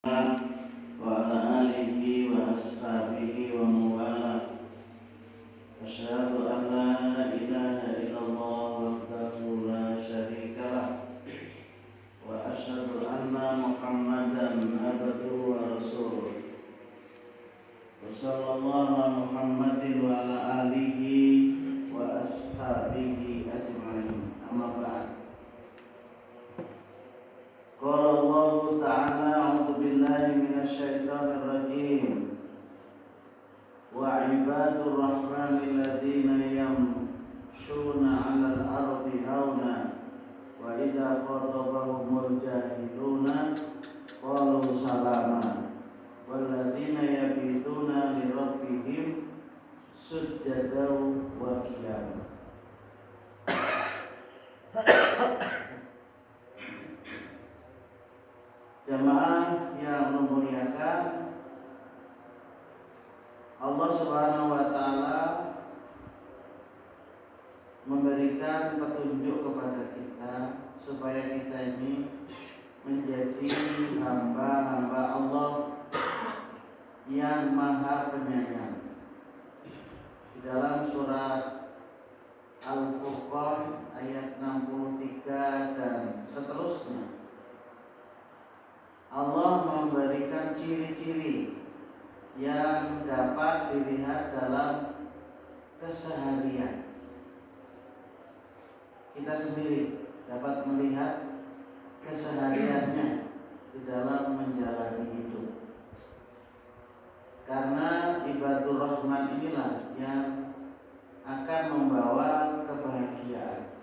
وعلى آله وأصحابه ومن والاه أشهد أن لا إله إلا الله وحده لا شريك له وأشهد أن محمدا عبده ورسوله وصلى الله على محمد وعلى آله وأصحابه أجمعين أما بعد قال الله تعالى أعوذ بالله من الشيطان الرجيم وعباد الرحمن الذين يمشون على الأرض هونا وإذا خاطبهم الجاهلون قالوا سلاما والذين يبيتون لربهم سجدا وقياما. Jamaah yang memuliakan, Allah Subhanahu wa taala memberikan petunjuk kepada kita supaya kita ini menjadi hamba-hamba Allah yang Maha Penyayang. Di dalam surat Al-Furqan ayat 63 dan seterusnya, Allah memberikan ciri-ciri yang dapat dilihat dalam keseharian. Kita sendiri dapat melihat kesehariannya di dalam menjalani hidup. Karena ibadur rahman inilah yang akan membawa kebahagiaan,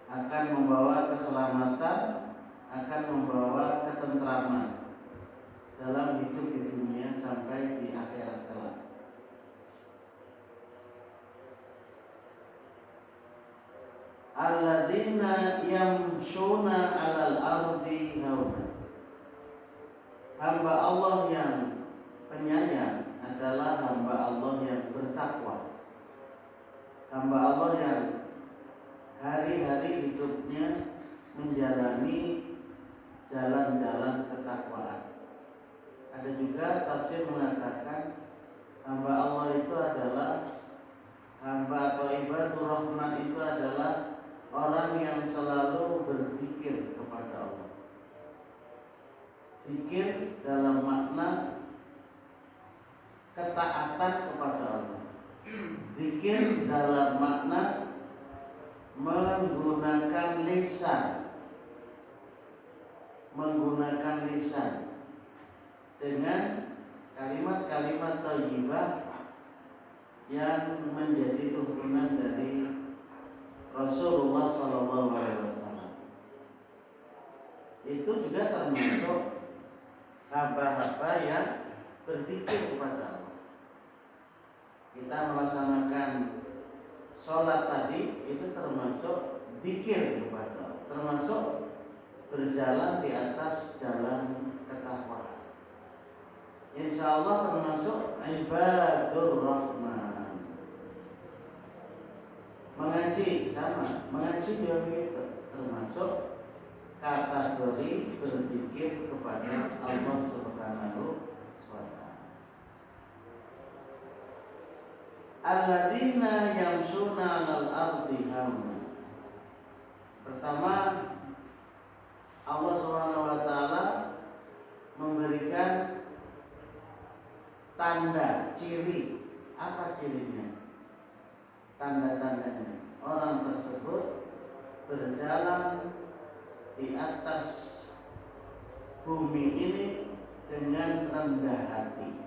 akan membawa keselamatan, akan membawa ketentraman dalam hidup di dunia sampai di akhirat kelak. Alladzina yamshuna 'alal ardi hauna. Hamba Allah yang penyayang adalah hamba Allah yang bertakwa. Hamba Allah yang hari-hari hidupnya menjalani jalan-jalan ketakwaan. Ada juga tafsir mengatakan hamba Allah itu adalah hamba atau ibadur rahman itu adalah orang yang selalu berzikir kepada Allah. Zikir dalam makna ketaatan kepada Allah. Zikir dalam makna menggunakan lisan dengan kalimat-kalimat thayyibah yang menjadi turunan dari Rasulullah SAW. Itu juga termasuk hamba-hamba yang berzikir kepada Allah. Kita melaksanakan sholat tadi itu termasuk zikir kepada Allah, termasuk berjalan di atas jalan ketakwaan. Insya Allah termasuk ibadur rahman. Mengaji sama, mengaji juga begitu, termasuk kategori berzikir kepada Allah Subhanahu wa ta'ala. Alladzina yamshuna 'alal ardi hauna. Pertama, Allah Subhanahu wa taala memberikan tanda, ciri. Apa cirinya? Tanda-tandanya. Orang tersebut berjalan di atas bumi ini dengan rendah hati.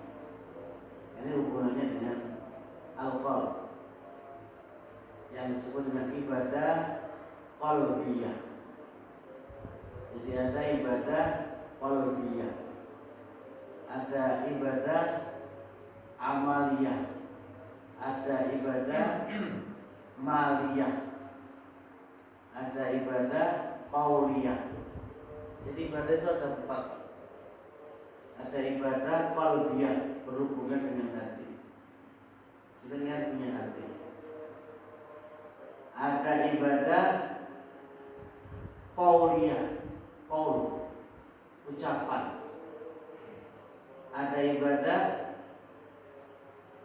Ini hubungannya dengan al-qalb yang disebut dengan ibadah qalbiyah. Jadi ada ibadah qalbiyah, ada ibadah amaliyah, ada ibadah maliyah, ada ibadah qauliyah. Jadi ibadah itu ada 4. Ada ibadah qalbiyah, berhubungan dengan hati. Kita lihat punya hati. Ada ibadah qauliyah, qaul, ucapan. ada ibadah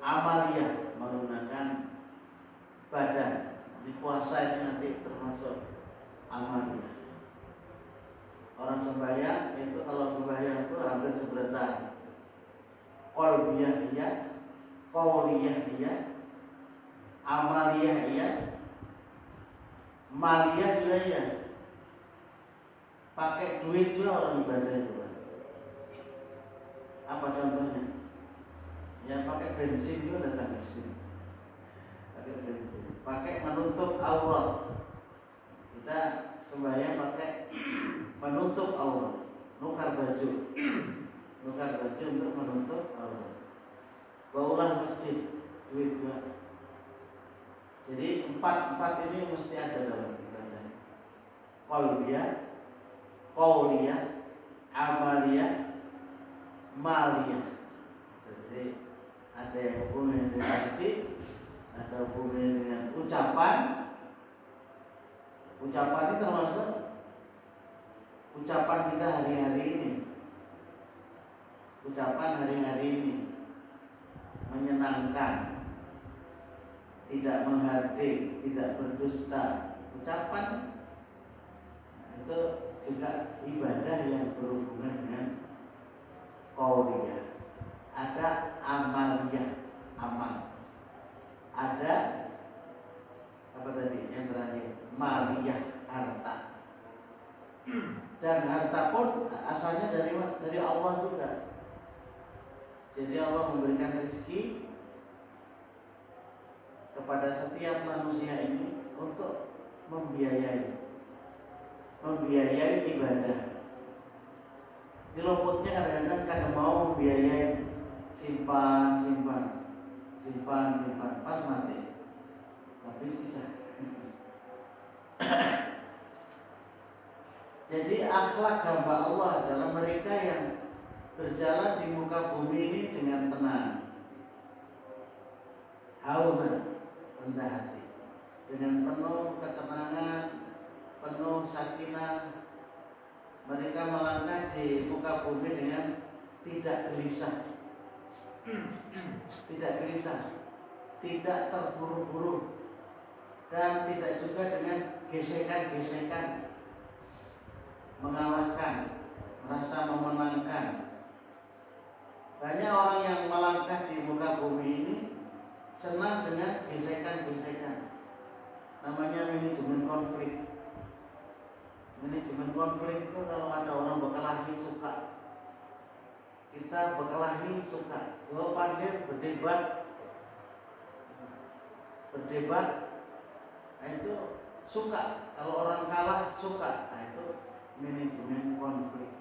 amaliyah menggunakan badan. Di puasa ini nanti termasuk amaliyah. Orang sembahyang itu kalau sembahyang itu hampir sebelah qalbiyah iya, qauliyah iya, amaliyah iya, maliyah juga iya. Pakai duit juga orang ibadah itu. Apa contohnya? Ya pakai bensin juga datang ke sini. Pakai bensin. Pakai menutup aurat. Kita sembahyang pakai menutup aurat. Nukar baju. Nukar baju untuk menutup aurat. Baulah masjid. Duit juga. Jadi empat ini mesti ada dalam ibadah. Qalbiyah, qauliyah, amaliyah, maliyah. Jadi ada yang hubungannya dengan hati, ada hubungannya dengan ucapan. Ucapan ini termasuk ucapan kita hari-hari ini. Ucapan hari-hari ini menyenangkan, tidak menghardik, tidak berdusta. Ucapan itu juga ibadah yang berhubungan dengan qauliyah. Ada amaliyah, amal. Ada apa tadi yang terakhir? Maliyah, harta. Dan harta pun asalnya dari Allah juga. Jadi Allah memberikan rezeki kepada setiap manusia ini untuk membiayai ibadah. Di luputnya kadang-kadang kada mau membiayai simpan, pas mati habis sisa. Jadi akhlak hamba Allah adalah mereka yang berjalan di muka bumi ini dengan tenang, hauna, rendah hati, dengan penuh ketenangan, penuh sakinah. Mereka melangkah di muka bumi dengan tidak gelisah, tidak terburu-buru, dan tidak juga dengan gesekan-gesekan, mengalahkan, merasa memenangkan. Banyak orang yang melangkah di muka bumi ini senang dengan gesekan-gesekan. Namanya manajemen konflik. Manajemen konflik itu kalau ada orang berkelahi suka. Kita berkelahi suka. Kalau pandai berdebat, nah itu suka. Kalau orang kalah suka. Nah itu manajemen konflik.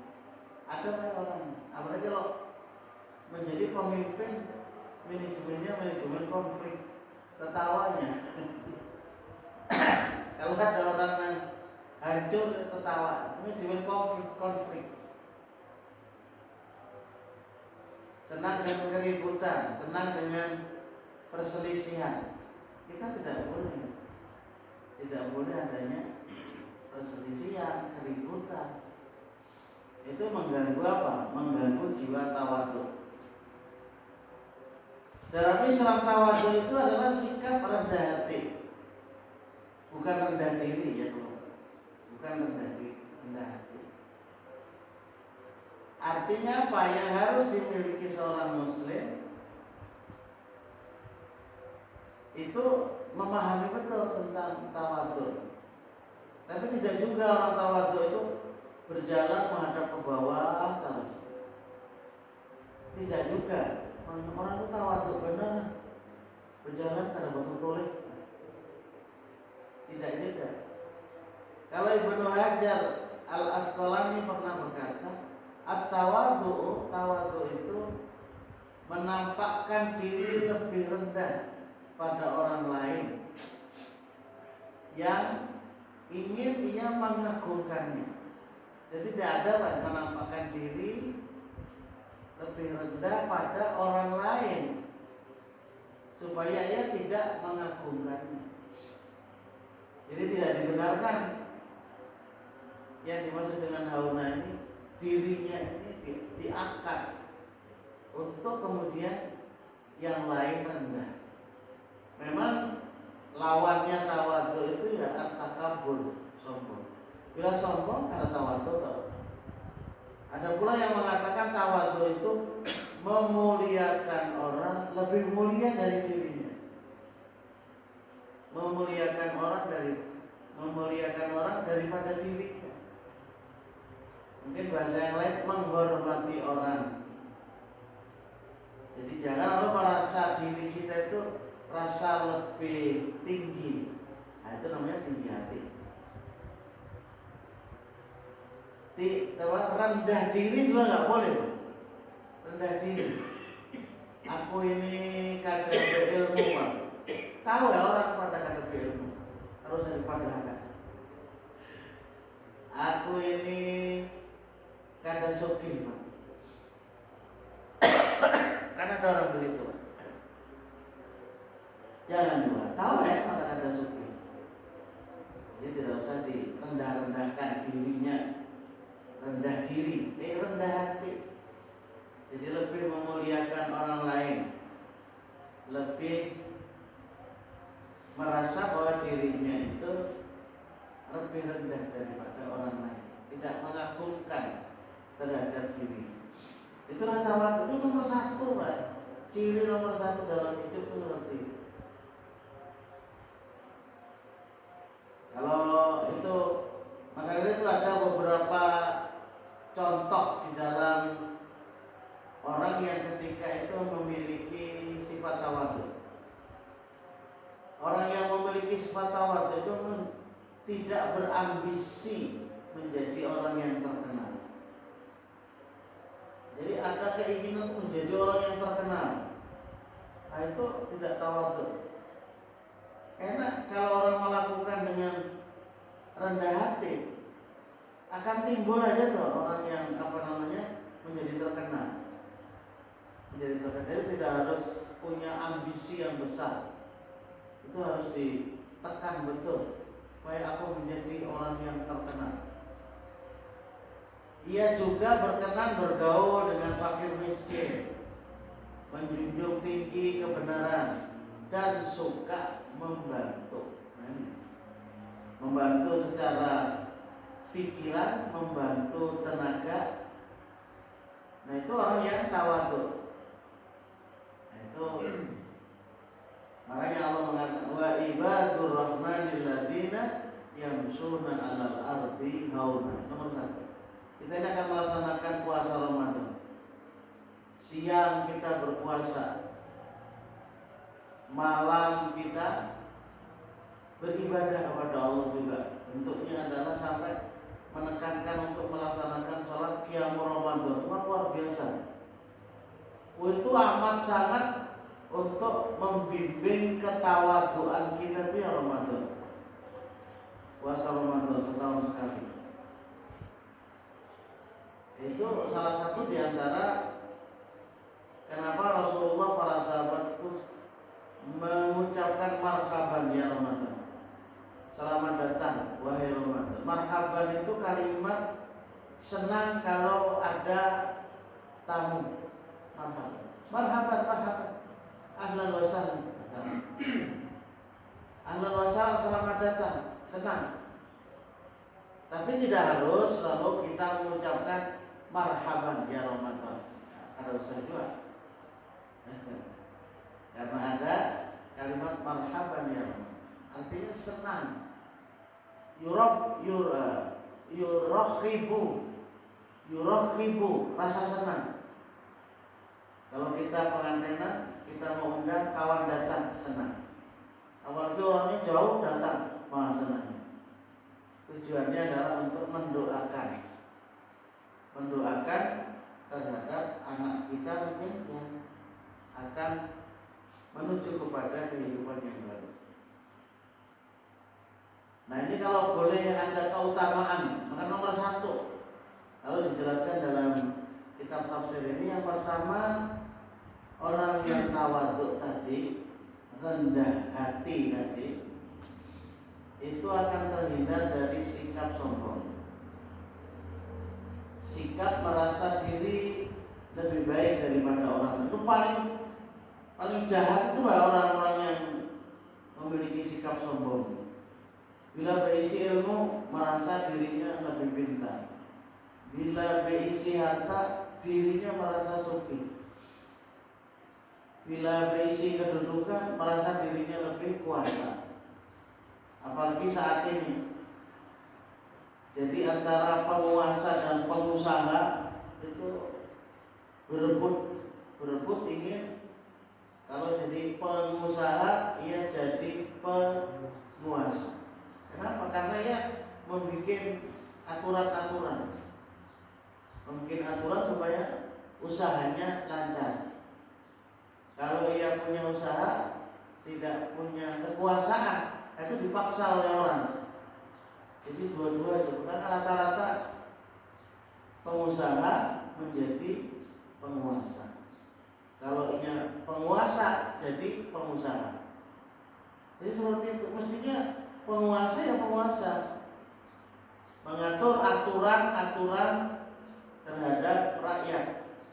Ada banyak orang. Apalagi kalau menjadi pemimpin, manajemennya manajemen konflik. Tertawanya. Kalau ada orang yang hancur tertawa, manajemen konflik. Senang dengan keributan, senang dengan perselisihan. Kita tidak boleh adanya perselisihan, keributan. Itu mengganggu apa? Mengganggu jiwa tawadhu. Dalam Islam tawadhu itu adalah sikap rendah hati, bukan rendah diri ya, bukan rendah hati. Artinya apa yang harus dimiliki seorang muslim itu memahami betul tentang tawadhu. Tapi tidak juga orang tawadhu itu berjalan menghadap ke bawah terus. Tidak juga. Orang itu tawadhu benar berjalan karena betul-betul. Tidak juga. Kalau Ibnu Hajar Al-Asqalani pernah berkata, at-tawadhu itu menampakkan diri lebih rendah pada orang lain yang ingin ia mengagungkannya. Jadi tidak ada menampakkan diri lebih rendah pada orang lain supaya ia tidak mengagungkannya. Jadi tidak dibenarkan. Yang dimaksud dengan hauna ini dirinya ini diangkat, untuk kemudian yang lain rendah. Memang lawannya tawadhu itu ya at-takabbur, sombong. Bila sombong karena tawadhu. Ada pula yang mengatakan tawadhu itu memuliakan orang lebih mulia dari dirinya. Memuliakan orang daripada dirinya. Mungkin bahasa yang lain menghormati orang. Jadi jangan lalu merasa diri kita itu rasa lebih tinggi. Nah, itu namanya tinggi hati. Rendah diri juga nggak boleh. Rendah diri. Aku ini kadang berilmu, Pak. Tahu ya orang pada kadang berilmu. Harus dipadahkan. Aku ini kadang sugih, Pak. Karena ada orang begitu. Jangan juga. Tahu ya pada kadang sugih. Jadi tidak usah direndah-rendahkan dirinya. Rendah diri, rendah hati. Jadi lebih memuliakan orang lain, lebih merasa bahwa dirinya itu lebih rendah daripada orang lain, tidak mengagungkan terhadap diri. Itulah tawadhu. Itu nomor satu, Pak. Ciri nomor satu dalam hidup itu seperti itu. Kalau itu, makanya itu ada beberapa contoh di dalam orang yang ketika itu memiliki sifat tawadhu. Orang yang memiliki sifat tawadhu itu tidak berambisi menjadi orang yang terkenal. Jadi ada keinginan menjadi orang yang terkenal. Nah, itu tidak tawadhu. Karena kalau orang melakukan dengan rendah hati, akan timbul aja tuh orang yang menjadi terkenal. Jadi tidak harus punya ambisi yang besar. Itu harus ditekan betul supaya aku menjadi orang yang terkenal. Ia juga berkenan bergaul dengan fakir miskin, menjunjung tinggi kebenaran dan suka membantu. Membantu secara pikiran, membantu tenaga. Nah, itu orang yang tawadhu. Nah, itu makanya Allah mengatakan wa ibadur rahmanil ladzina yamshuna 'alal ardi hauna. Nomor 1. Kita ini akan melaksanakan puasa Ramadan. Siang kita berpuasa, malam kita beribadah kepada Allah juga. Bentuknya adalah sampai menekankan untuk melaksanakan sholat qiyamul Ramadan. Luar biasa. Itu amat sangat untuk membimbing ketawaduan kita di Ramadan. Puasa Ramadan setahun sekali. Itu salah satu di antara kenapa Rasulullah para sahabat itu mengucapkan marhaban ya Ramadan. Selamat datang wahai Ramadan. Marhaban itu kalimat senang kalau ada tamu. Marhaban. Ahlan wa sahlan. Ahlan wa sahlan, selamat datang. Senang. Tapi tidak harus lalu kita mengucapkan marhaban ya Ramadan. Ada usaha juga. Karena ada kalimat marhaban ya Ramadan. Artinya senang. Yurakhibu, rasa senang. Kalau kita pengantinan, kita mau undang kawan datang, senang. Apalagi orangnya jauh datang, malah senang. Tujuannya adalah untuk mendoakan terhadap anak kita mungkin yang akan menuju kepada kehidupan yang baru. Nah, ini kalau boleh ada keutamaan, maka nomor 1 lalu dijelaskan dalam kitab tafsir ini. Yang pertama, orang yang tawadhu tadi, rendah hati tadi, itu akan terhindar dari sikap sombong, sikap merasa diri lebih baik daripada orang. Itu paling jahat itu orang-orang yang memiliki sikap sombong. Bila berisi ilmu merasa dirinya lebih pintar. Bila berisi harta dirinya merasa sugih. Bila berisi kedudukan merasa dirinya lebih kuasa. Apalagi saat ini. Jadi antara penguasa dan pengusaha itu berebut ingin kalau jadi pengusaha ia jadi penguasa. Kenapa? Karena ia membuat aturan-aturan, supaya usahanya lancar. Kalau ia punya usaha tidak punya kekuasaan, itu dipaksa oleh orang. Jadi dua-dua itu karena rata-rata pengusaha menjadi penguasa. Kalau ini penguasa jadi pengusaha. Jadi seperti itu. Mestinya penguasa ya penguasa, mengatur aturan-aturan terhadap rakyat,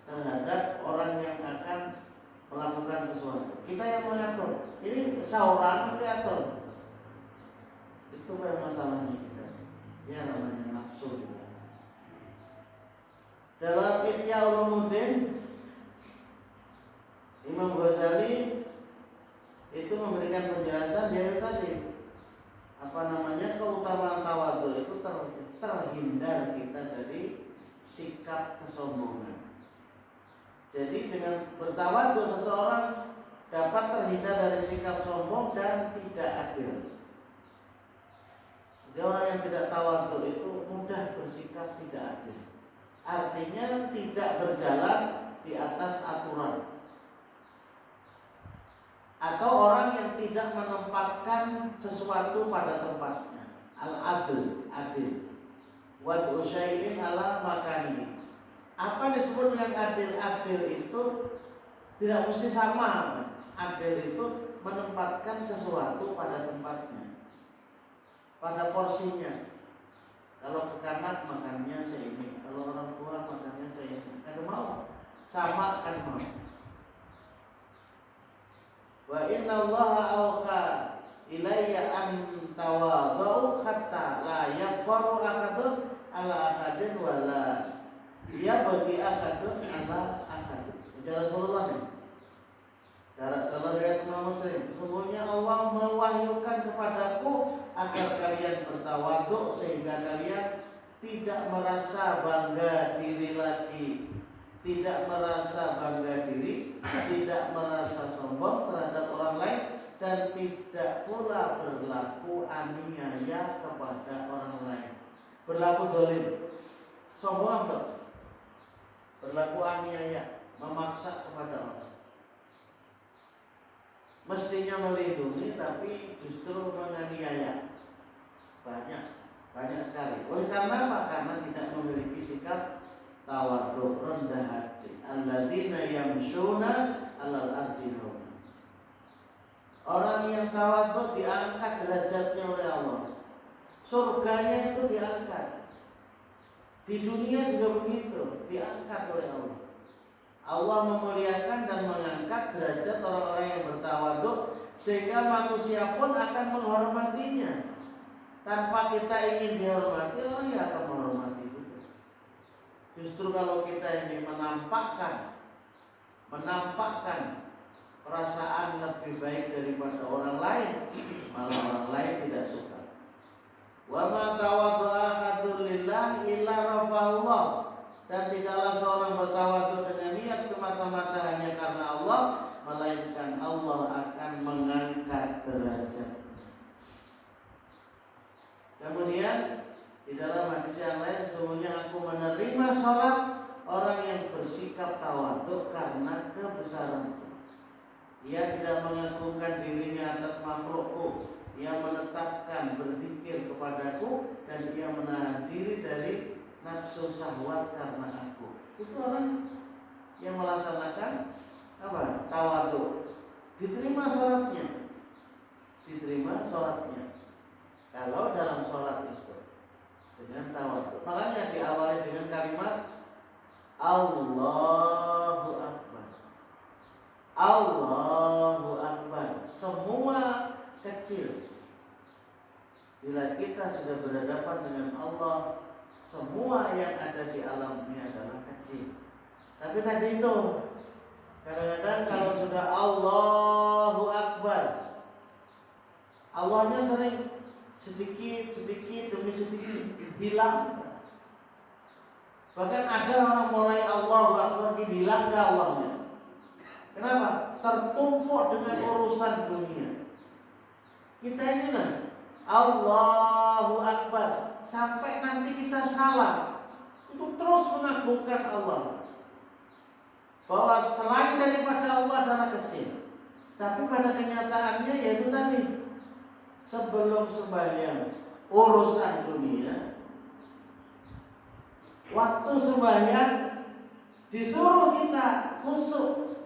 terhadap orang yang akan melakukan sesuatu. Kita yang mengatur. Ini seorang diatur. Itu yang masalahnya kita. Ya namanya nafsu. Dalam Ihya Ulumuddin, Imam Ghazali itu memberikan penjelasan dia tadi keutamaan tawadhu itu terhindar kita dari sikap kesombongan. Jadi dengan bertawadhu seseorang dapat terhindar dari sikap sombong dan tidak adil. Jadi orang yang tidak tawadhu itu mudah bersikap tidak adil. Artinya tidak berjalan di atas aturan. Atau orang yang tidak menempatkan sesuatu pada tempatnya. Al-adl, adil. Wad'u syai'in ala makanihi. Apa disebut dengan adil? Adil itu tidak mesti sama. Adil itu menempatkan sesuatu pada tempatnya, pada porsinya. Kalau ke kanan makannya seini, kalau orang tua makannya seini. Kan mau sama kan mau. Wa inna Allaha awha ilayya an tawadhu hatta la yaqaru akadun ala akadin wala dia bagi akadun ala akadun. Ujar Rasulullah nih. Dalam riwayat Imam Muslim, sesungguhnya Allah mewahyukan kepadaku agar kalian bertawadhu sehingga kalian tidak merasa bangga diri lagi, tidak merasa bangga diri, tidak merasa sombong terhadap orang lain, dan tidak pula berlaku aniaya kepada orang lain. Berlaku zalim, sombong enggak? Berlaku aniaya, memaksa kepada orang. Mestinya melindungi tapi justru menganiaya. Banyak sekali. Oleh karena apa? Karena tidak memiliki sikap tawadhu, rendah hati. Alladzina yamshuna 'alal ardi hauna. Orang yang tawadhu diangkat derajatnya oleh Allah. Surganya itu diangkat. Di dunia juga begitu, diangkat oleh Allah. Allah memuliakan dan mengangkat derajat orang-orang yang bertawadhu sehingga manusia pun akan menghormatinya. Tanpa kita ingin dihormati, orang yang akan menghormati juga. Justru kalau kita ini menampakkan perasaan lebih baik daripada orang lain, malah orang lain tidak suka. Wa ma tawaddu'a ahadun lillah illa rafa'allah. Dan tidaklah seorang bertawadhu dengan niat semata-mata hanya karena Allah, melainkan Allah akan mengangkat derajat. Kemudian di dalam hadis yang lain, sesungguhnya aku menerima sholat orang yang bersikap tawadhu karena kebesaranku. Ia tidak mengagungkan dirinya atas makhlukku. Ia menetapkan berzikir kepadaku dan ia menahan diri dari nafsu syahwat karena aku. Itu orang yang melaksanakan apa? Tawadhu. Diterima sholatnya. Kalau dalam sholat itu dengan tawadhu. Makanya diawali dengan kalimat Allahu Bila kita sudah berhadapan dengan Allah, semua yang ada di alam ini adalah kecil. Tapi tadi itu, kadang-kadang kalau sudah Allahu Akbar, Allahnya sering sedikit demi sedikit hilang. Bahkan ada orang mulai Allahu Akbar hilang dah Allahnya. Kenapa? Tertumpuk dengan urusan dunia. Kita ini lah Allahu Akbar sampai nanti kita salah, itu terus mengagungkan Allah, bahwa selain daripada Allah adalah kecil. Tapi pada kenyataannya yaitu tadi, sebelum sembahyang urusan dunia, waktu sembahyang disuruh kita khusyuk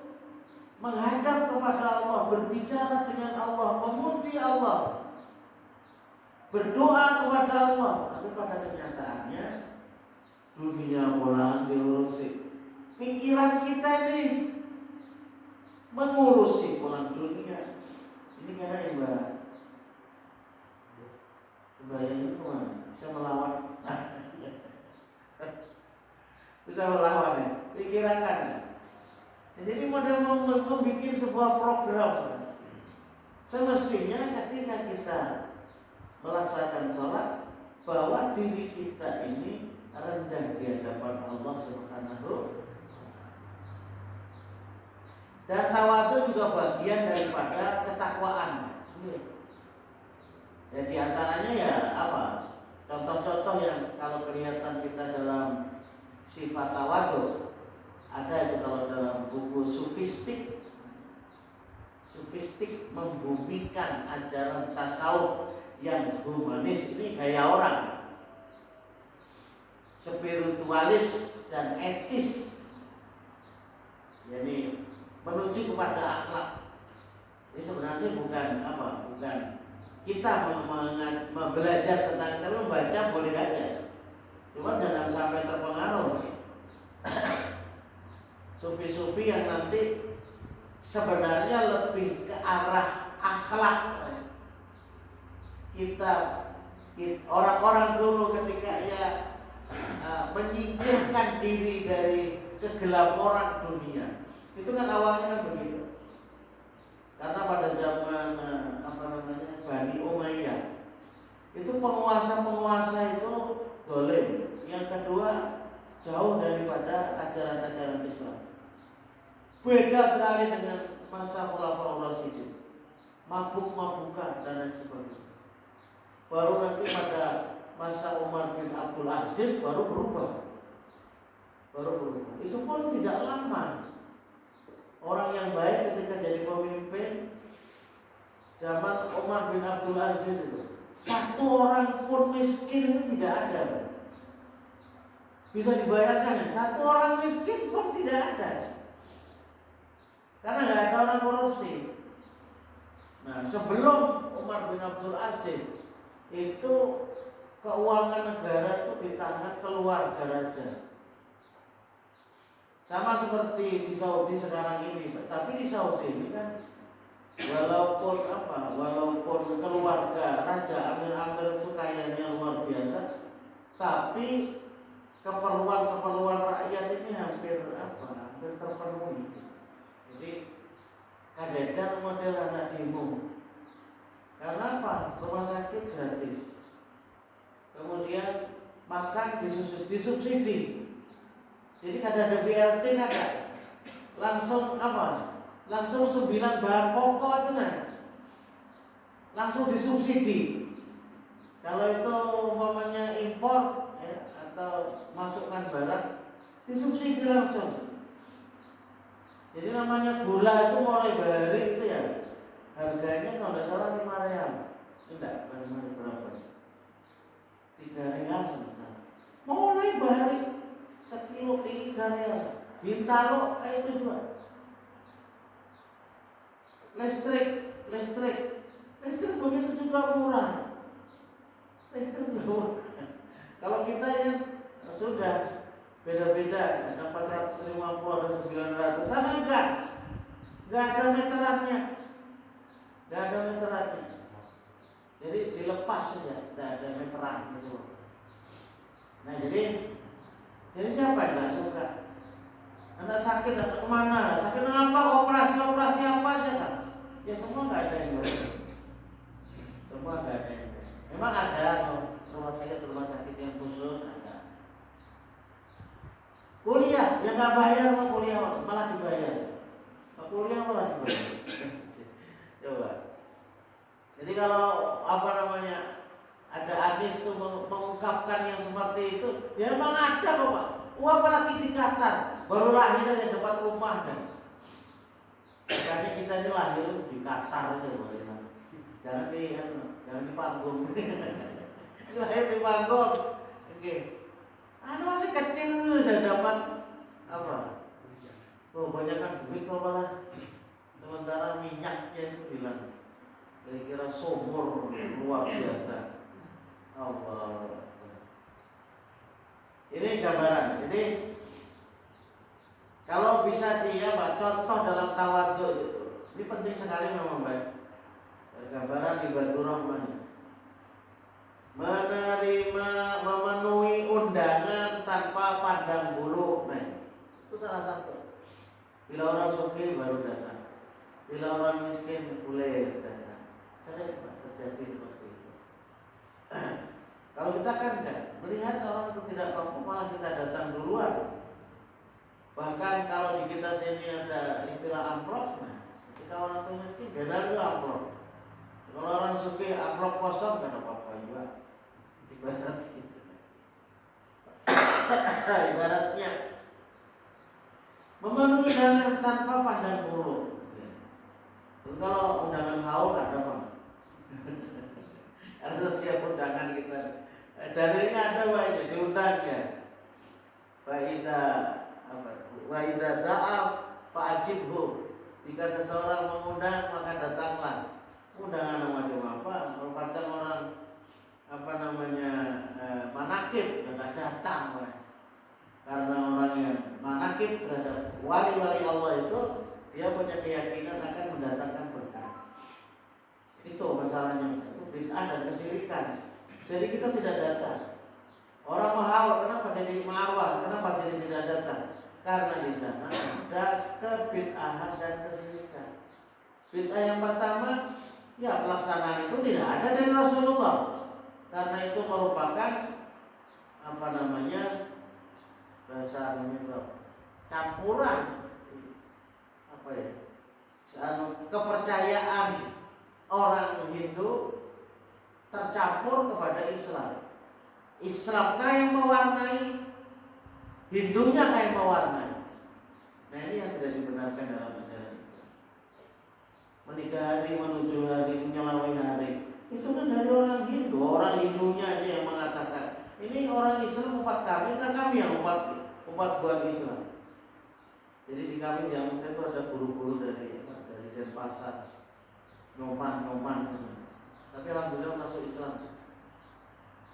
menghadap kepada Allah, berbicara dengan Allah, memuji Allah, berdoa kepada Allah. Tapi pada kenyataannya dunia pulang diurusi. Pikiran kita ini mengurusi pulang dunia. Ini karena ibadah. Ibadah ini kemana? Bisa melawan. Bisa melawan ya. Pikiran kan. Jadi model membuat sebuah program. Semestinya ketika kita melaksanakan sholat, bahwa diri kita ini rendah di hadapan Allah Subhanahu. Dan tawadhu juga bagian daripada ketakwaan. Jadi antaranya ya apa? Contoh-contoh yang kalau kelihatan kita dalam sifat tawadhu, ada itu kalau dalam buku sufistik membumikan ajaran tasawuf yang humanis, ini gaya orang, spiritualis dan etis, jadi menuju kepada akhlak. Ini sebenarnya bukan kita belajar tentang itu, membaca boleh aja, cuma jangan sampai terpengaruh sufi-sufi yang nanti sebenarnya lebih ke arah akhlak. Kita orang-orang dulu ketika ya menyingkirkan diri dari kegelamoran dunia, itu kan awalnya kan begitu. Karena pada zaman Bani Umayyah itu penguasa itu zalim. Yang kedua, jauh daripada ajaran-ajaran Islam. Beda sekali dengan masa Khulafaur Rasyidin, mabuk-mabukan dan lain sebagainya. Baru nanti pada masa Umar bin Abdul Aziz baru berubah. Itu pun tidak lama. Orang yang baik ketika jadi pemimpin zaman Umar bin Abdul Aziz itu, satu orang pun miskin itu tidak ada. Bisa dibayangkan, satu orang miskin pun tidak ada. Karena nggak ada orang korupsi. Nah, sebelum Umar bin Abdul Aziz itu keuangan negara itu di tangan keluarga raja. Sama seperti di Saudi sekarang ini. Tapi di Saudi ini kan walaupun keluarga raja amir-amir itu kayanya luar biasa, tapi keperluan rakyat ini hampir terpenuhi. Jadi kadang model anak demo. Karena apa? Rumah sakit gratis. Kemudian makan disubsidi. Jadi kada ada BLT kada. Langsung 9 bahan pokok itu langsung disubsidi. Kalau itu umpamanya impor ya, atau masukkan barang disubsidi langsung. Jadi namanya gula itu mulai bahari itu ya, harganya kalau tidak salah 5 real. Tidak, berapa? 3 real misalnya. Mulai bahari 1 kilo 3 real. Bintaro itu juga. Listrik begitu juga murah. Kalau kita yang sudah beda-beda, ada 450, ada 900, sana enggak ada meterannya. Jadi dilepas saja. cerah gitu. Nah jadi siapa yang nggak suka? Anak sakit datang kemana? Sakit apa? Operasi apa aja kan? Ya semua nggak ada yang boleh. Semua nggak ada yang boleh. Memang ada rumah sakit yang khusus ada. Kuliah yang nggak bayar kuliah malah dibayar. Kuliah malah dibayar. Coba. Jadi kalau ada hadis itu mengungkapkan yang seperti itu, ya memang ada kok Pak. Apalagi di Qatar, baru lahir aja dapat rumah dan. Makanya kita ini lahir di Qatar aja boleh. Jangan di panggung. Lahir di panggung. Oke. Masih kecil udah dapat apa? Banyak kan duit kok malah. Sementara minyaknya itu bilang kira-kira sumur luar biasa. Allah. Ini gambaran. Jadi kalau bisa contoh dalam tawadhu itu. Ini penting sekali memang baik. Gambaran ibadur rahman. Memenuhi undangan tanpa pandang bulu. Nah, itu salah satu. Bila orang sugih baru datang. Bila orang miskin boleh datang. Sering terjadi seperti itu. Kalau kita kan melihat orang itu tidak mampu malah kita datang duluan. Bahkan kalau di kita sini ada istilah amplop, ketika orang itu miskin beda juga amplop. Kalau orang sugih amplop kosong kan apa-apa juga. Ibaratnya memenuhi undangan tanpa pandang bulu. Kalau undangan haul ada apa? Ada setiap undangan kita. Dalilnya ada banyak diundangnya. Wa'idha da'af fa'ajibhu. Jika seseorang mengundang maka datanglah. Undangan macam apa? Kalau pacar orang manakib enggak datang. Karena orang yang manakib terhadap wali-wali Allah itu dia punya keyakinan akan mendatangkan berkah. Itu masalahnya. Itu bid'ah dan kesyirikan. Jadi kita tidak datang. Orang mahal kenapa jadi ma'awal? Kenapa jadi tidak datang? Karena di sana ada kebid'ahan dan kesyirikan. Bid'ah yang pertama, pelaksanaan itu tidak ada dari Rasulullah. Karena itu merupakan campuran kepercayaan orang Hindu tercampur kepada Islam. Islamkah yang mewarnai, Hindunya yang mewarnai. Nah ini yang tidak dibenarkan dalam ajaran itu. Menikah hari, menuju hari, menyelawi hari, itu kan dari orang Hindu. Orang Hindunya aja yang mengatakan ini orang Islam umat kami, kan kami yang umat buat Islam. Jadi di kami yang itu ada guru-guru dari Denpasar, Noman. Tapi alhamdulillah masuk Islam.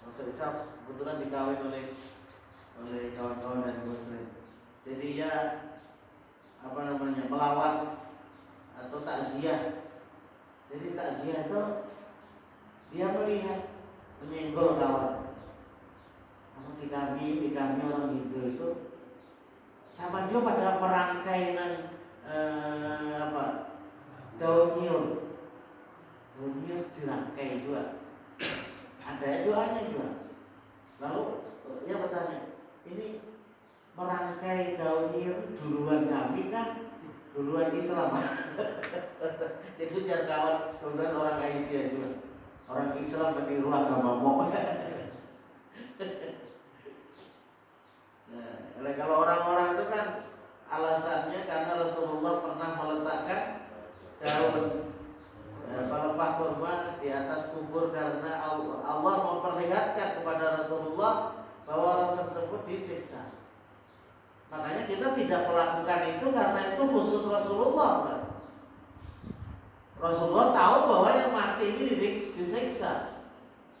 Kebetulan dikawin oleh kawan-kawan dari Muslim. Jadi melawat atau takziah. Jadi takziah itu dia melihat menyenggol kawan. Di kami orang Hindu itu sama juga pada perangkaian daun nyur dirangkai juga. Ada doanya juga. Lalu dia bertanya, ini merangkai daun nyur duluan kami kan? Duluan Islam. Itu jar kawan kemudian orang Aisyah juga. Orang Islam meniru agamamu. Nah, kalau orang-orang itu kan alasannya karena Rasulullah pernah meletakkan daun pelepah kurma di atas kubur karena Allah memperlihatkan kepada Rasulullah bahwa orang tersebut disiksa. Makanya kita tidak melakukan itu karena itu khusus Rasulullah. Rasulullah tahu bahwa yang mati ini disiksa.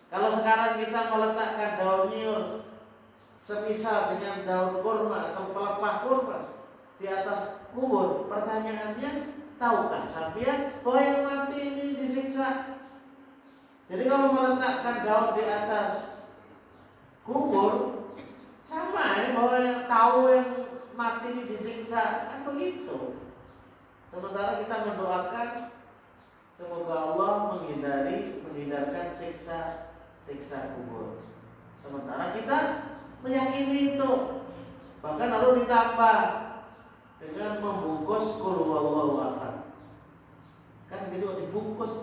Kalau sekarang kita meletakkan daun nyur semisal dengan daun kurma atau pelepah kurma di atas kubur, pertanyaannya, tahukah sampean bahwa yang mati ini disiksa? Jadi kalau meletakkan daun di atas kubur sama ya, bahwa yang tahu yang mati ini disiksa kan begitu. Sementara kita mendoakan semoga Allah menghindarkan siksa kubur. Sementara kita meyakini itu. Bahkan lalu ditambah dengan membungkus qul huwallahu ahad. Kan gitu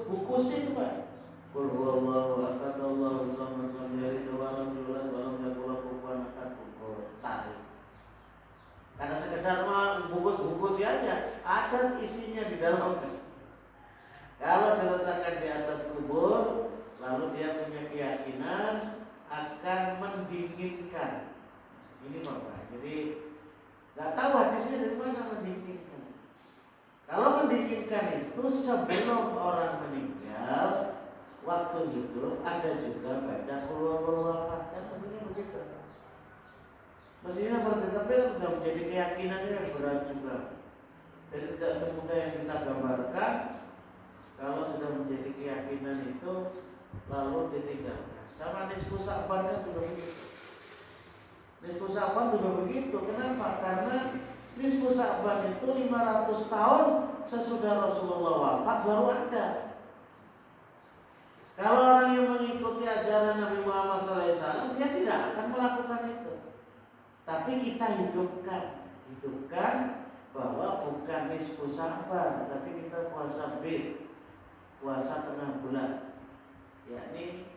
bukusin Pak. Qul huwallahu ahad Allahus samad lam yalid wa lam yulad wa lam yakul lahu kufuwan ahad. Tarik. Karena sekedar bungkus aja, ada isinya di dalamnya. Kalau diletakkan di atas kubur, lalu dia punya keyakinan akan mendinginkan. Ini Bapak. Jadi nggak tahu hadisnya dari mana mendinginkan. Kalau mendinginkan itu sebelum orang meninggal, waktu hidup ada juga baca qul huwallahu ahad. Kan mestinya begitu. Mestinya seperti itu, tapi sudah menjadi keyakinan yang berat juga. Jadi tidak semudah yang kita gambarkan. Kalau sudah menjadi keyakinan itu lalu ditinggalkan. Sama nisfu Sa'ban kan juga begitu. Nisfu Sa'ban juga begitu. Kenapa? Karena nisfu Sa'ban itu 500 tahun sesudah Rasulullah wafat baru ada. Kalau orang yang mengikuti ajaran Nabi Muhammad SAW, dia tidak akan melakukan itu. Tapi kita hidupkan bahwa bukan nisfu Sa'ban, tapi kita puasa bid. Puasa tengah bulan, yakni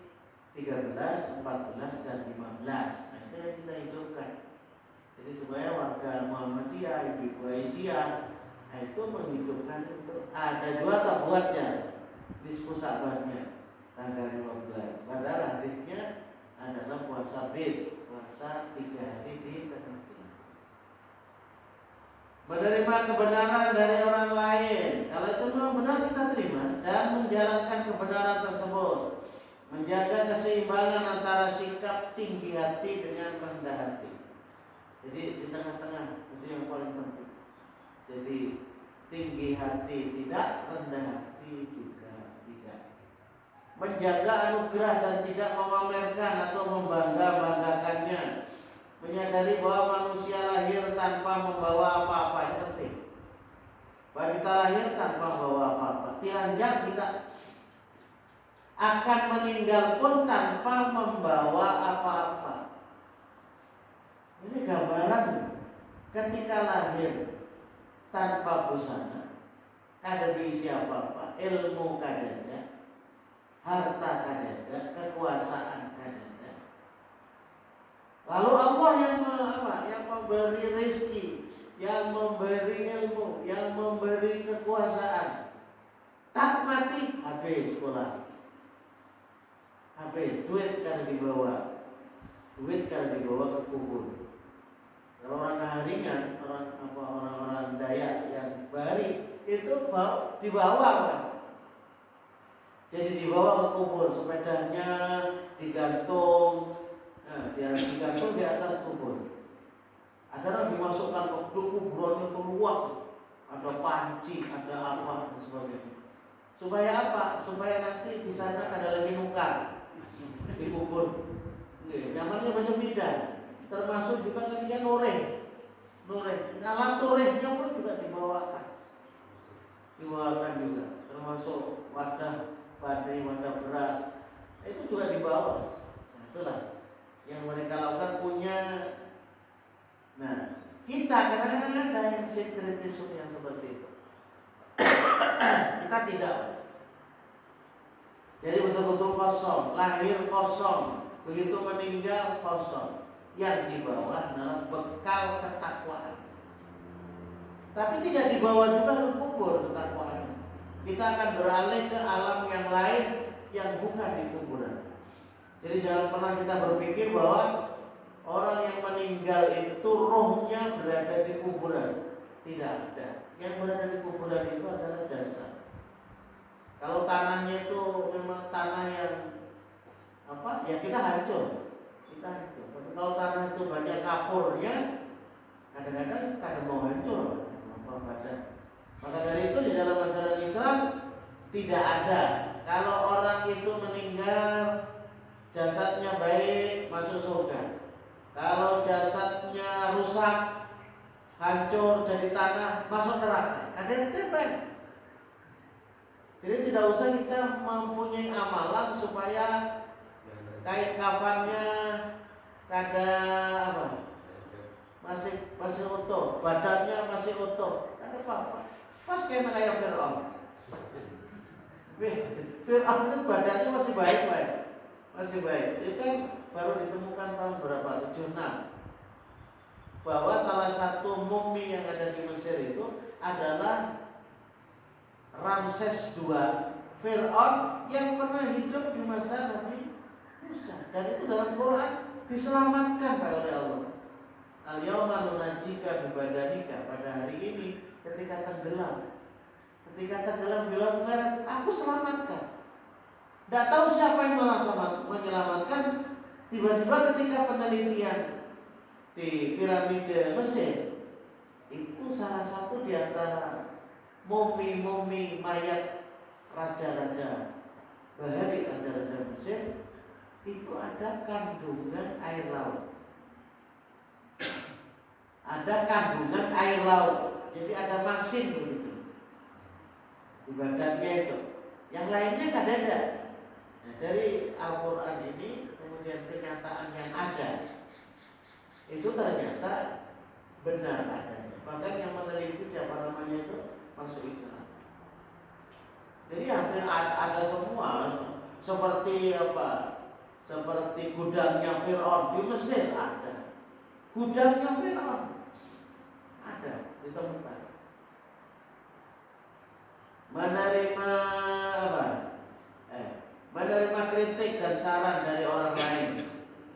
13, 14, dan 15. Nah itu yang kita hidupkan. Jadi supaya warga Muhammadiyah, ibu-ibu Aisyah, itu menghidupkan itu. Ada dua tak buatnya, nisfu Sa'bannya tanggal 15. Padahal hadisnya adalah puasa bid, puasa 3 hari di tengah bulan. Menerima kebenaran dari orang lain, kalau itu memang benar kita terima dan menjalankan kebenaran tersebut, menjaga keseimbangan antara sikap tinggi hati dengan rendah hati. Jadi di tengah-tengah itu yang paling penting. Jadi tinggi hati tidak, rendah hati juga tidak. Menjaga anugerah dan tidak memamerkan atau membangga-banggakannya. Menyadari bahwa manusia lahir tanpa membawa apa-apa, itu penting. Bahwa kita lahir tanpa membawa apa-apa. Tiranjang kita akan meninggal pun tanpa membawa apa-apa. Ini gambaran ketika lahir tanpa busana, kada diisi apa-apa, ilmu kadada, harta kadada, kekuasaan kadada. Lalu Allah yang memberi rezeki, yang memberi ilmu, yang memberi kekuasaan. Tak mati, habis sekolah. Habis, duit kan dibawa. Duit kan dibawa ke kubur. Kalau orang Kaharingan, orang-orang Dayak yang Bali itu dibawa kan. Jadi dibawa ke kubur, sepedanya digantung. Nah, digantung di atas kubur. Ada yang dimasukkan ke kuburan itu luas, ada panci, ada apa dan sebagainya. Supaya apa? Supaya nanti di sana ada lagi nukar di kubur. Namanya masih beda. Termasuk juga ketika noreh. Alat norehnya pun juga dibawakan juga. Termasuk wadah padi, wadah beras, itu juga dibawa. Nah, itulah yang mereka lakukan punya. Nah, kita kadang-kadang ada yang sinkretisme yang seperti itu. Kita tidak. Jadi betul-betul kosong, lahir kosong, begitu meninggal kosong. Yang dibawa adalah bekal ketakwaan. Tapi tidak dibawa juga ke kubur ketakwaan. Kita akan beralih ke alam yang lain yang bukan di kuburan. Jadi jangan pernah kita berpikir bahwa orang yang meninggal itu rohnya berada di kuburan. Tidak ada. Yang berada di kuburan itu adalah jasad. Kalau tanahnya itu memang tanah yang ya kita hancur. Tapi kalau tanah itu banyak kapurnya, kadang-kadang mau hancur. Maka dari itu di dalam ajaran Islam tidak ada. Kalau orang itu meninggal jasadnya baik, masuk surga. Kalau jasadnya rusak, hancur jadi tanah, masuk neraka. Ada yang terbaik. Jadi tidak usah kita mempunyai amalan supaya kain kafannya kada apa? Masih utuh, badannya masih utuh. Ada apa-apa. Pas kayak Fir'aun. Fir'aun itu badannya masih baik-baik. Masih baik. Itu kan baru ditemukan tahun berapa? 76. Bahwa salah satu mumi yang ada di Mesir itu adalah Ramses II, Fir'aun yang pernah hidup di masa Nabi Musa. Dan itu dalam Quran diselamatkan oleh Allah. Al-yawma nunajjika bibadanika, pada hari ini ketika tenggelam di laut merah, aku selamatkan. Tidak tahu siapa yang menyelamatkan. Tiba-tiba ketika penelitian di piramida Mesir, itu salah satu di antara mumi mayat raja-raja Bahari, raja-raja Mesir, itu ada kandungan air laut. Ada kandungan air laut. Jadi ada masin begitu di badannya itu. Yang lainnya kan ada. Nah, dari Al-Quran ini kemudian kenyataan yang ada itu ternyata benar adanya. Bahkan yang meneliti siapa namanya itu masuk Islam. Jadi hampir ada semua, seperti apa? Seperti gudangnya Fir'aun di Mesir ada. Gudangnya Fir'aun ada, ditemukan. Menerima apa? Menerima kritik dan saran dari orang lain.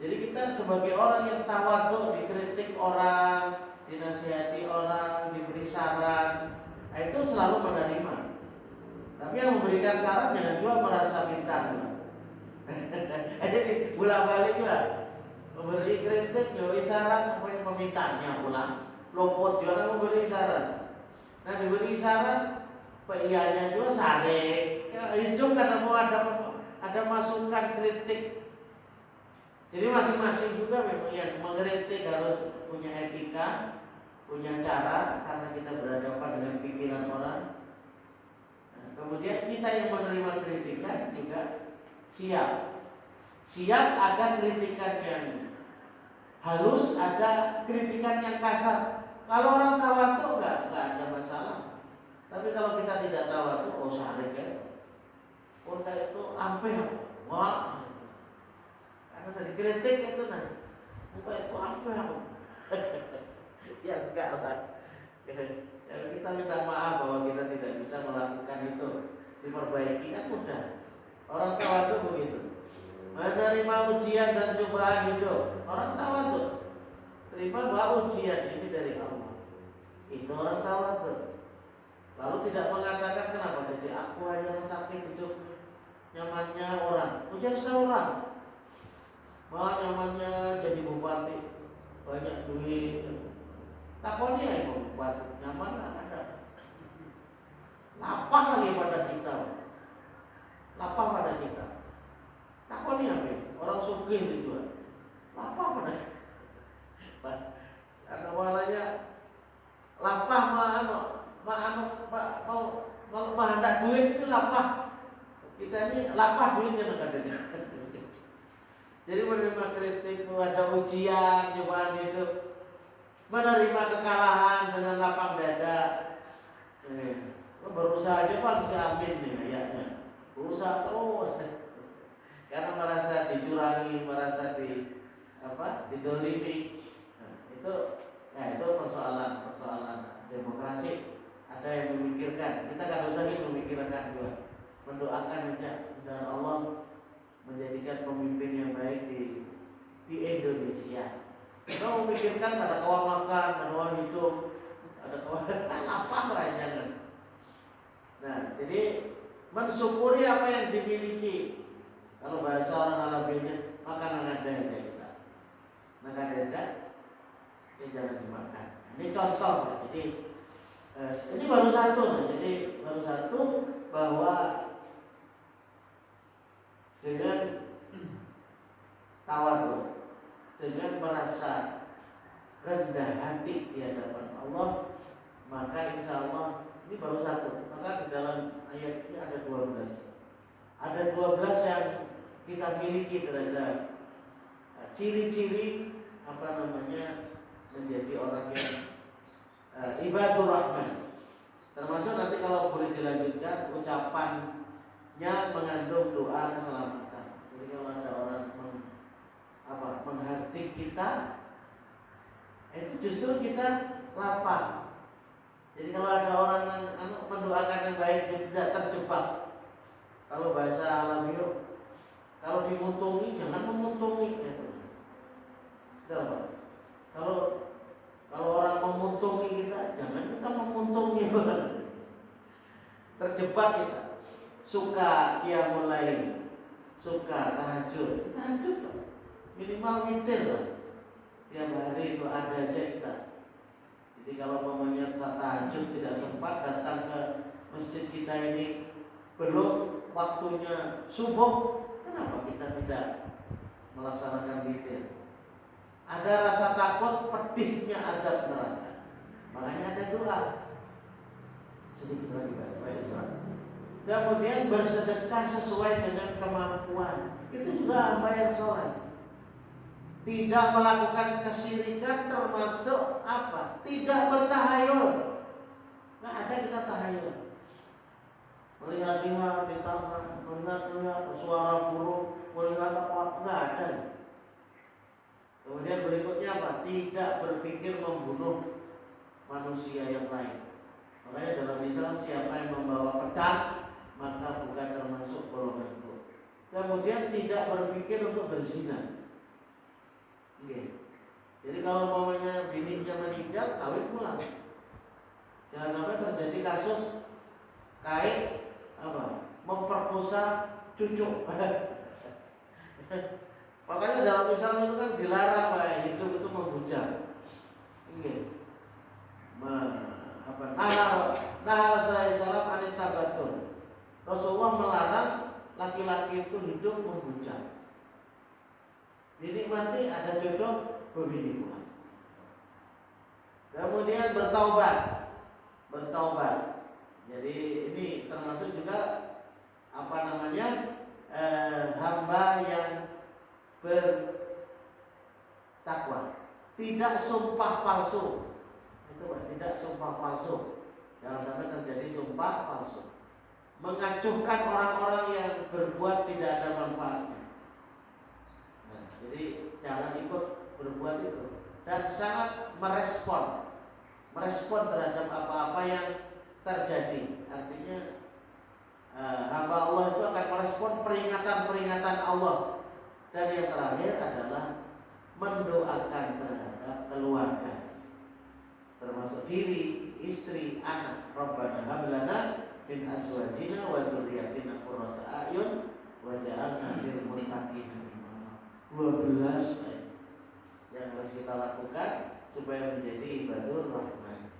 Jadi kita sebagai orang yang tawadhu, dikritik orang, dinasihati orang, diberi saran, itu selalu menerima. Tapi yang memberikan saran jangan juga merasa pintar. Jadi bolak-balik juga memberi kritik, memberi saran, memintanya pulang. Lopot juga memberi saran. Nah, diberi saran, iyanya juga saring. Ya, hidup karena mau ada masukan kritik. Jadi masing-masing juga memang yang mengkritik harus punya etika, punya cara, karena kita berhadapan dengan pikiran orang. Nah, kemudian kita yang menerima kritikan juga siap ada kritikan yang halus, ada kritikan yang kasar. Kalau orang tawadhu enggak ada masalah. Tapi kalau kita tidak tawadhu, saring ya. Kita itu ampeh, wah. Karena dari kritik itu kita itu ampeh. Ya enggak lah. Ya, kita minta maaf bahwa kita tidak bisa melakukan itu. Diperbaiki kan mudah. Orang tawadhu begitu. Menerima ujian dan cobaan hidup. Orang tawadhu. Terima bahwa ujian ini dari Allah. Itu orang tawadhu. Lalu tidak mengatakan kenapa jadi aku hanya sakit hidup nyamannya orang. Ujian seorang. Malah nyamannya jadi bupati, banyak duit. Takonnya ya bupati, nyaman ada. Lapah lagi pada kita. Lapah pada kita. Takonnya apa? Orang sugih juga. Lapah pada kita. Karena walanya lapah mau hendak duit itu lapah. Kita ini lapah duitnya kadang-kadang. Jadi menerima kritik, ada ujian, cobaan hidup, menerima kekalahan dengan lapang dada. Berusaha aja Bang, si Amin nih kayaknya. Berusaha terus. Karena merasa dicurangi, merasa didolimi. Itu persoalan demokrasi. Ada yang memikirkan. Kita kan usah memikirkan juga. Mendoakan aja dan Allah menjadikan pemimpin yang baik di Indonesia. Kalau memikirkan ada kawan makan, ada kawan hidup, ada kawan apa aja kan. Nah, jadi mensyukuri apa yang dimiliki. Kalau bahasa orang Arabinya makanan ada aja kita. Makanan ada, jangan dimakan. Ini contoh. Jadi ini baru satu. Jadi baru satu bahwa dengan tawadhu dengan merasa rendah hati di hadapan Allah, maka insya Allah ini baru satu. Maka di dalam ayat ini ada 12. Ada 12 yang kita miliki terhadap ciri-ciri menjadi orang yang ibadur rahman. Termasuk nanti kalau boleh dilanjutkan, ucapannya mengandung doa keselamatan. Jadi kalau ada orang menghardik kita, itu justru kita lapang. Jadi kalau ada orang yang mendoakan yang baik, dia tidak terjebak. Kalau bahasa alamiah, kalau dimuntungi jangan memuntungi. Kalau orang memuntungi kita, jangan kita memuntungi. Terjebak kita. Suka qiyamul lail, suka tahajud minimal witir lah. Tiap hari itu ada aja kita. Jadi kalau mamanya tahajud tidak sempat datang ke masjid kita ini, belum waktunya subuh, kenapa kita tidak melaksanakan witir? Ada rasa takut pedihnya azab neraka, makanya ada doa. Sedikit lagi Pak. Kemudian bersedekah sesuai dengan kemampuan, itu juga hamba yang soleh. Tidak melakukan kesyirikan, termasuk apa? Tidak bertahayul. Nggak ada kita tahayul. Melihat-lihat di taman, melihat suara burung, melihat apa, nggak ada. Kemudian berikutnya apa? Tidak berpikir membunuh manusia yang lain. Makanya dalam Islam siapa yang membawa pedang, maka bukan termasuk golongan itu. Kemudian tidak berpikir untuk berzina. Oke. Jadi kalau mamanya bininya meninggal, kawin pulang. Jangan sampai terjadi kasus kait memperkosa cucu. Makanya dalam Islam itu kan dilarang hidup itu membujang. Nahal saya salam anita batul. Rasulullah melarang laki-laki itu hidup membujang. Dinikmati ada jodoh berbini pulang. Kemudian bertaubat. Jadi ini termasuk juga hamba yang bertakwa. Tidak sumpah palsu. Itu tidak sumpah palsu. Jangan sampai terjadi sumpah palsu. Mengacuhkan orang-orang yang berbuat tidak ada manfaatnya. Jadi jangan ikut berbuat itu. Dan sangat merespon terhadap apa-apa yang terjadi. Artinya hamba Allah itu akan merespon peringatan-peringatan Allah. Dan yang terakhir adalah mendoakan terhadap keluarga, termasuk diri, istri, anak. Rabbana hab lana min azwajina wa dzurriyyatina qurrata a'yun waj'alna lil muttaqina imama. 12 yang harus kita lakukan supaya menjadi ibadur rahman.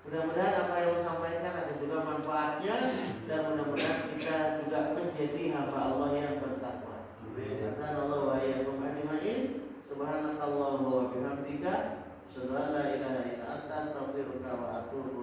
Mudah-mudahan apa yang saya sampaikan ada juga manfaatnya, dan mudah-mudahan kita juga menjadi hamba Allah yang bertakwa. Kata Allah wa iyyakum ajma'in. Subhanakallahumma wa bihamdika, asyhadu an la ilaha illa anta, astaghfiruka wa atubu